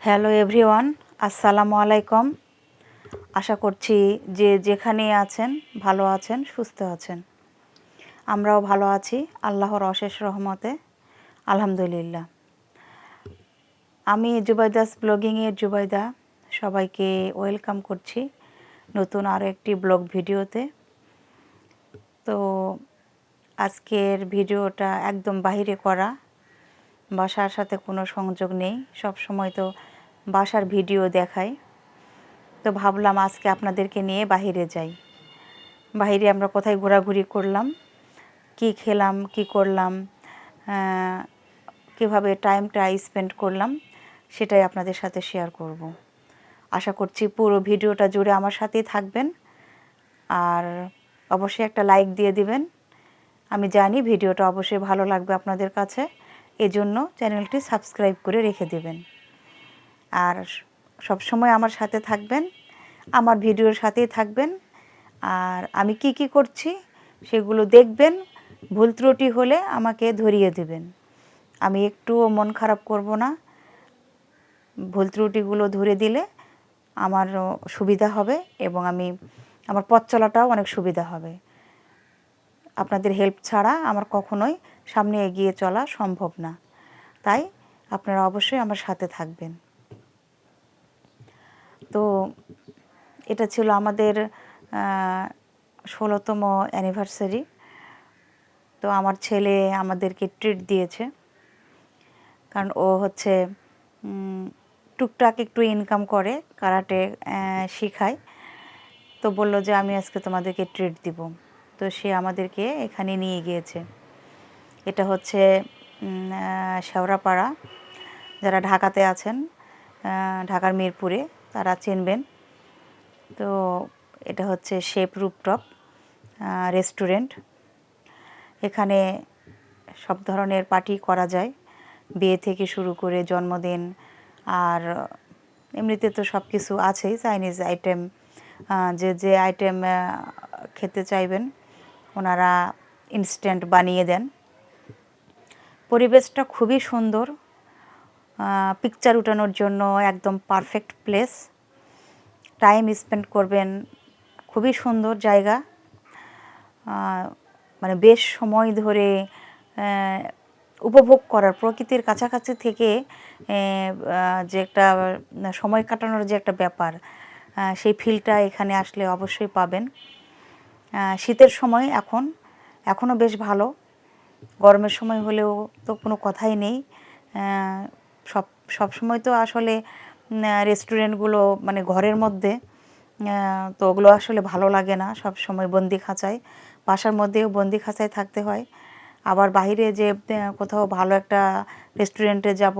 Hello everyone, আসসালামু আলাইকুম। আশা করছি যে যেখানেই আছেন ভালো আছেন, সুস্থ আছেন। আমরাও ভালো আছি আল্লাহর অশেষ রহমতে, আলহামদুলিল্লাহ। আমি জুবাইদাস ব্লগিংয়ের জুবাইদা, সবাইকে ওয়েলকাম করছি নতুন আরও একটি ব্লগ ভিডিওতে। তো আজকের ভিডিওটা একদম বাহিরে করা, বাসার সাথে কোনো সংযোগ নেই। সব সময় তো বাসার ভিডিও দেখাই, তো ভাবলাম আজকে আপনাদেরকে নিয়ে বাহিরে যাই। বাহিরে আমরা কোথায় ঘোরাঘুরি করলাম, কি খেলাম, কি করলাম, কিভাবে টাইমটা স্পেন্ড করলাম, সেটাই আপনাদের সাথে শেয়ার করব। আশা করছি পুরো ভিডিওটা জুড়ে আমার সাথেই থাকবেন, আর অবশ্যই একটা লাইক দিয়ে দিবেন। আমি জানি ভিডিওটা অবশ্যই ভালো লাগবে আপনাদের কাছে, এজন্য চ্যানেলটি সাবস্ক্রাইব করে রেখে দেবেন। আর সব সময় আমার সাথে থাকবেন, আমার ভিডিওর সাথেই থাকবেন। আর আমি কি কি করছি সেগুলো দেখবেন, ভুল ত্রুটি হলে আমাকে ধরিয়ে দেবেন। আমি একটুও মন খারাপ করব না, ভুল ত্রুটিগুলো ধরে দিলে আমার সুবিধা হবে এবং আমার পথ চলাটাও অনেক সুবিধা হবে। আপনাদের হেল্প ছাড়া আমার কখনোই সামনে এগিয়ে চলা সম্ভব না, তাই আপনারা অবশ্যই আমার সাথে থাকবেন। তো এটা ছিল আমাদের 16তম অ্যানিভার্সারি। তো আমার ছেলে আমাদেরকে ট্রিট দিয়েছে, কারণ ও হচ্ছে টুকটাক একটু ইনকাম করে, কারাটে শেখায়। তো বলল যে আমি আজকে তোমাদেরকে ট্রিট দিব। তো সে আমাদেরকে এখানে নিয়ে গিয়েছে। এটা হচ্ছে শেওড়াপাড়া। যারা ঢাকাতে আছেন, ঢাকার মিরপুরে, তারা চিনবেন। তো এটা হচ্ছে শেপ রুপটপ রেস্টুরেন্ট। এখানে সব ধরনের পার্টি করা যায়, বিয়ে থেকে শুরু করে জন্মদিন, আর এমনিতে তো সব কিছু আছেই। চাইনিজ আইটেম, যে আইটেম খেতে চাইবেন ওনারা ইনস্ট্যান্ট বানিয়ে দেন। পরিবেশটা খুবই সুন্দর, পিকচার উঠানোর জন্য একদম পারফেক্ট প্লেস। টাইম স্পেন্ড করবেন, খুবই সুন্দর জায়গা। মানে বেশ সময় ধরে উপভোগ করার, প্রকৃতির কাছাকাছি থেকে যে একটা সময় কাটানোর যে একটা ব্যাপার, সেই ফিলটা এখানে আসলে অবশ্যই পাবেন। শীতের সময় এখনও বেশ ভালো, গরমের সময় হলেও তো কোনো কথাই নেই। সব সময় তো আসলে রেস্টুরেন্টগুলো মানে ঘরের মধ্যে, তো ওগুলো আসলে ভালো লাগে না। সব সময় বন্দি খাঁচায়, বাসার মধ্যেও বন্দি খাঁচায় থাকতে হয়। আবার বাইরে যে কোথাও ভালো একটা রেস্টুরেন্টে যাব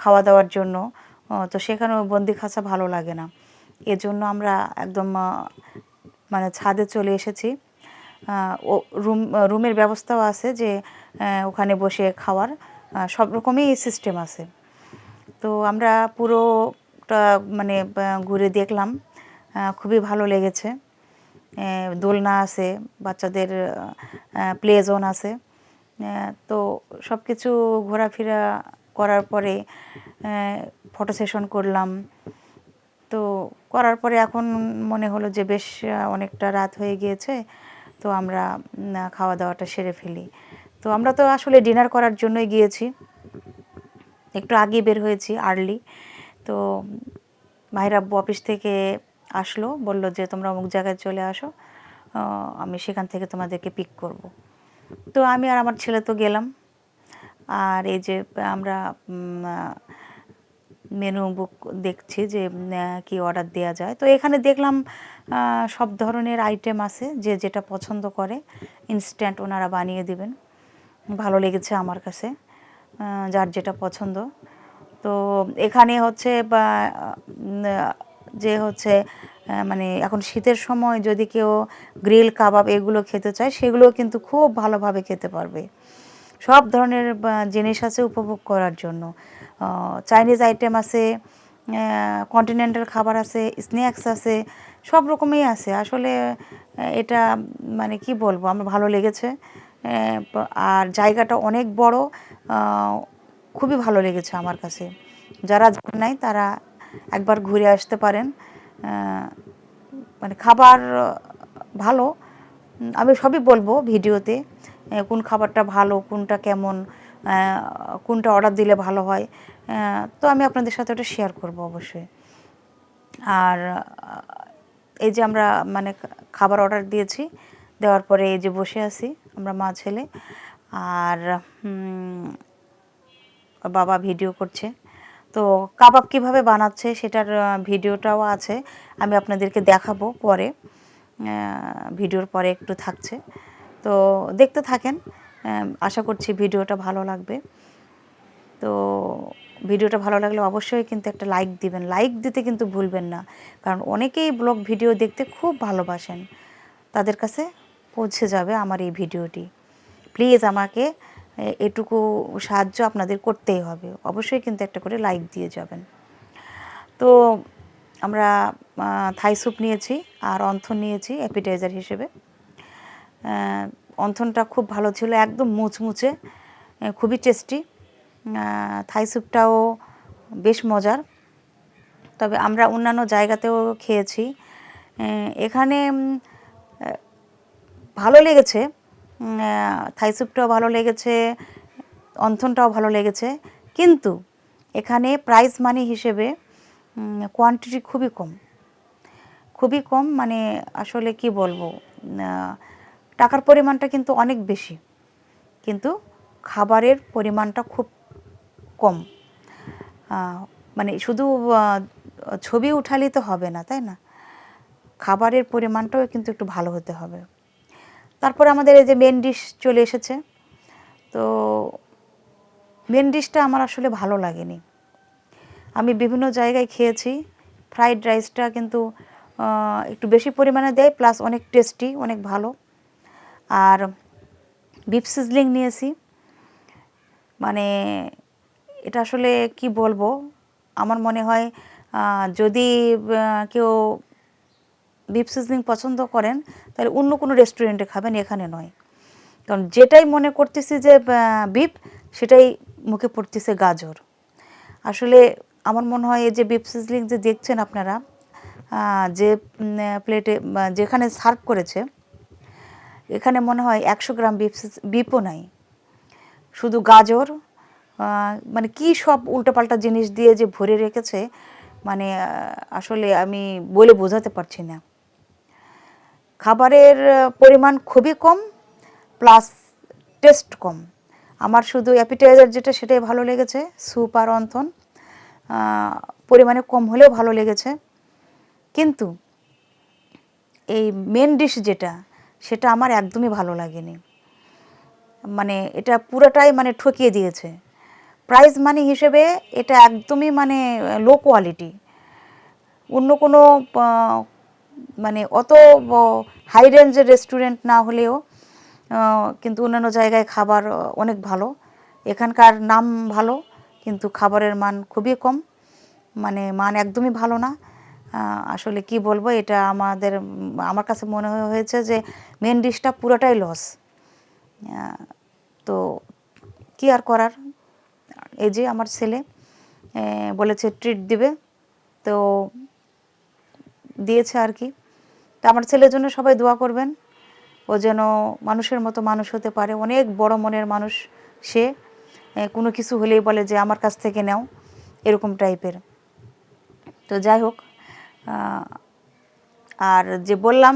খাওয়া দাওয়ার জন্য, তো সেখানেও বন্দি খাঁচা ভালো লাগে না। এজন্য আমরা একদম মানে ছাদে চলে এসেছি। ও রুমের ব্যবস্থাও আছে, যে ওখানে বসে খাওয়ার সব রকমই সিস্টেম আছে। তো আমরা পুরোটা মানে ঘুরে দেখলাম, খুবই ভালো লেগেছে। দোলনা আছে, বাচ্চাদের প্লে জোন আছে। তো সব কিছু ঘোরাফেরা করার পরে ফটো সেশন করলাম। তো করার পরে এখন মনে হলো যে বেশ অনেকটা রাত হয়ে গিয়েছে, তো আমরা খাওয়া দাওয়াটা সেরে ফেলি। তো আমরা তো আসলে ডিনার করার জন্যই গিয়েছি, একটু আগে বের হয়েছি আর্লি। তো মাহির আব্বু অফিস থেকে আসলো, বলল যে তোমরা অমুক জায়গায় চলে আসো, আমি সেখান থেকে তোমাদেরকে পিক করব। তো আমি আর আমার ছেলে তো গেলাম। আর এই যে আমরা মেনু বুক দেখছি যে কি অর্ডার দেওয়া যায়। তো এখানে দেখলাম সব ধরনের আইটেম আছে, যে যেটা পছন্দ করে ইনস্ট্যান্ট ওনারা বানিয়ে দিবেন। ভালো লেগেছে আমার কাছে, যার যেটা পছন্দ। তো এখানে হচ্ছে যে হচ্ছে মানে এখন শীতের সময় যদি কেউ গ্রিল কাবাব এগুলো খেতে চায়, সেগুলোও কিন্তু খুব ভালোভাবে খেতে পারবে। সব ধরনের জিনিস আছে উপভোগ করার জন্য। চাইনিজ আইটেম আছে, কন্টিনেন্টাল খাবার আছে, স্ন্যাক্স আছে, সব রকমই আছে। আসলে এটা মানে কি বলবো, আমার ভালো লেগেছে। আর জায়গাটা অনেক বড়, খুবই ভালো লেগেছে আমার কাছে। যারা যান নাই তারা একবার ঘুরে আসতে পারেন। মানে খাবার ভালো, আমি সবই বলবো ভিডিওতে, কোন খাবারটা ভালো, কোনটা কেমন, কোনটা অর্ডার দিলে ভালো হয়, তো আমি আপনাদের সাথে ওটা শেয়ার করব অবশ্যই। আর এই যে আমরা মানে খাবার অর্ডার দিয়েছি, দেওয়ার পরে এই যে বসে আছি আমরা মা ছেলে, আর বাবা ভিডিও করছে। তো কাবাব কিভাবে বানাচ্ছে সেটার ভিডিওটাও আছে, আমি আপনাদেরকে দেখাবো পরে, ভিডিওর পরে একটু থাকছে, তো দেখতে থাকেন। আশা করছি ভিডিওটা ভালো লাগবে। তো ভিডিওটা ভালো লাগলে অবশ্যই কিন্তু একটা লাইক দিবেন, লাইক দিতে কিন্তু ভুলবেন না, কারণ অনেকেই ব্লগ ভিডিও দেখতে খুব ভালোবাসেন, তাদের কাছে পৌঁছে যাবে আমার এই ভিডিওটি। প্লিজ আমাকে এটুকু সাহায্য আপনাদের করতেই হবে, অবশ্যই কিন্তু একটা করে লাইক দিয়ে যাবেন। তো আমরা থাই স্যুপ নিয়েছি আর অন্থন নিয়েছি অ্যাপিটাইজার হিসেবে। অন্থনটা খুব ভালো ছিল, একদম মুচমুচে, খুবই টেস্টি। থাই স্যুপটাও বেশ মজার। তবে আমরা অন্যান্য জায়গাতেও খেয়েছি, এখানে ভালো লেগেছে, থাই স্যুপটাও ভালো লেগেছে, অন্থনটাও ভালো লেগেছে, কিন্তু এখানে প্রাইস মানি হিসেবে কোয়ান্টিটি খুবই কম, খুবই কম। মানে আসলে কি বলবো, টাকার পরিমাণটা কিন্তু অনেক বেশি, কিন্তু খাবারের পরিমাণটা খুব কম। মানে শুধু ছবি উঠালেই তো হবে না, তাই না? খাবারের পরিমাণটাও কিন্তু একটু ভালো হতে হবে। তারপরে আমাদের এই যে মেন ডিশ চলে এসেছে। তো মেন ডিশটা আমার আসলে ভালো লাগেনি। আমি বিভিন্ন জায়গায় খেয়েছি, ফ্রাইড রাইসটা কিন্তু একটু বেশি পরিমাণে দেয়, প্লাস অনেক টেস্টি, অনেক ভালো। আর বিফ সিজলিং নিয়েছি, মানে এটা আসলে কি বলবো, আমার মনে হয় যদি কেউ বিফ সিজলিং পছন্দ করেন তাহলে অন্য কোনো রেস্টুরেন্টে খাবেন, এখানে নয়। কারণ যেটাই মনে করতেছি যে বিফ, সেটাই মুখে পড়তেছে গাজর। আসলে আমার মনে হয় এই যে বিফ সিজলিং যে দেখছেন আপনারা, যে প্লেটে যেখানে সার্ভ করেছে, এখানে মনে হয় 100 গ্রাম বিফও নাই, শুধু গাজর, মানে কি সব উল্টোপাল্টা জিনিস দিয়ে যে ভরে রেখেছে, মানে আসলে আমি বলে বোঝাতে পারছি না। খাবারের পরিমাণ খুবই কম, প্লাস টেস্ট কম। আমার শুধু অ্যাপিটাইজার যেটা সেটাই ভালো লেগেছে, স্যুপ আর অন্থন পরিমাণে কম হলেও ভালো লেগেছে, কিন্তু এই মেন ডিশ যেটা, সেটা আমার একদমই ভালো লাগেনি। মানে এটা পুরোটাই মানে ঠকিয়ে দিয়েছে। প্রাইস মানি হিসেবে এটা একদমই মানে লো কোয়ালিটি। অন্য কোনো মানে অত হাই রেঞ্জের রেস্টুরেন্ট না হলেও কিন্তু অন্যান্য জায়গায় খাবার অনেক ভালো, এখানকার নাম ভালো, কিন্তু খাবারের মান খুবই কম, মানে মান একদমই ভালো না। আসলে কি বলবো, এটা আমার কাছে মনে হয়েছে যে মেন ডিশটা পুরোটাই লস। তো কি আর করার, এই যে আমার ছেলে বলেছে ট্রিট দিবে, তো দিয়েছে আর কি। তো আমার ছেলের জন্য সবাই দোয়া করবেন, ও যেন মানুষের মতো মানুষ হতে পারে, অনেক বড় মনের মানুষ সে, কোনো কিছু হলেই বলে যে আমার কাছ থেকে নাও, এরকম টাইপের। তো যাই হোক, আর যে বললাম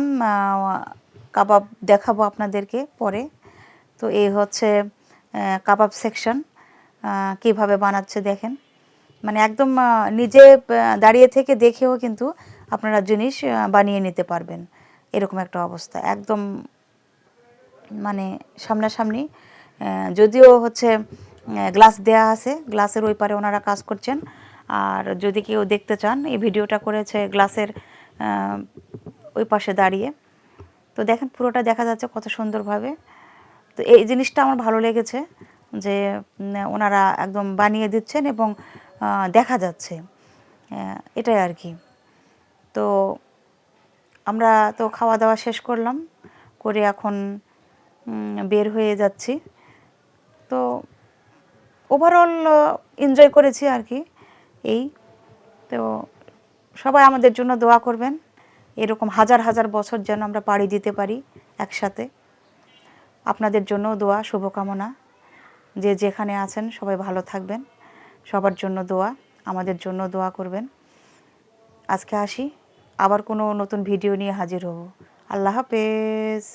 কাবাব দেখাবো আপনাদেরকে পরে। তো এই হচ্ছে কাবাব সেকশন, কিভাবে বানাচ্ছে দেখেন, মানে একদম নিজে দাঁড়িয়ে থেকে দেখেও কিন্তু আপনারা জিনিস বানিয়ে নিতে পারবেন, এরকম একটা অবস্থা একদম, মানে সামনাসামনি। যদিও হচ্ছে গ্লাস দেয়া আছে, গ্লাসের ওই পারে ওনারা কাজ করছেন। আর যদি কেউ দেখতে চান, এই ভিডিওটা করেছে গ্লাসের ওই পাশে দাঁড়িয়ে। তো দেখেন পুরোটা দেখা যাচ্ছে কত সুন্দরভাবে। তো এই জিনিসটা আমার ভালো লেগেছে যে ওনারা একদম বানিয়ে দিচ্ছেন এবং দেখা যাচ্ছে, এটাই আর কি। তো আমরা তো খাওয়া দাওয়া শেষ করলাম, করে এখন বের হয়ে যাচ্ছি। তো ওভারঅল এনজয় করেছি আর কি এই তো সবাই আমাদের জন্য দোয়া করবেন, এরকম হাজার হাজার বছর যেন আমরা পাড়ি দিতে পারি একসাথে। আপনাদের জন্যও দোয়া, শুভকামনা। যে যেখানে আছেন সবাই ভালো থাকবেন, সবার জন্য দোয়া, আমাদের জন্য দোয়া করবেন। আজকে আসি, আবার কোনো নতুন ভিডিও নিয়ে হাজির হব। আল্লাহ হাফেজ।